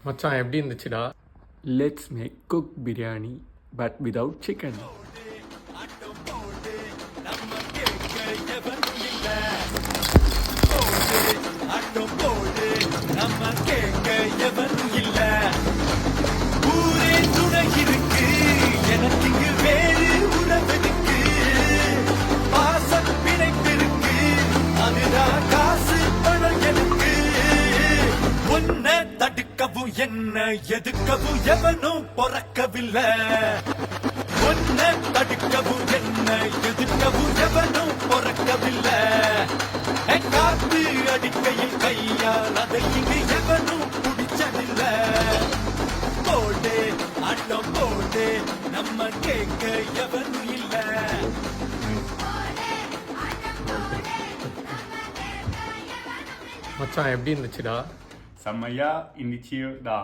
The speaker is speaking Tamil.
மச்சான் எப்படி இருந்துச்சுடா? Let's make cook biryani but without chicken. என்ன எதுக்கவும் எவனும் பொறக்கவில்லை. ஒன்ன தடுக்கவும் என்ன எதுக்கவும் எவனும் பொறக்கவில்லை. காத்து அடிக்கையில் கையால் அதை இங்கு எவனும் பிடிச்சதில்லை. போடு ஆட்டம் போடு நம்ம கேட்க எவனும் இல்லை. மச்சான் எப்படி இருந்துச்சுடா? செம்மையா இருந்துச்சுடா.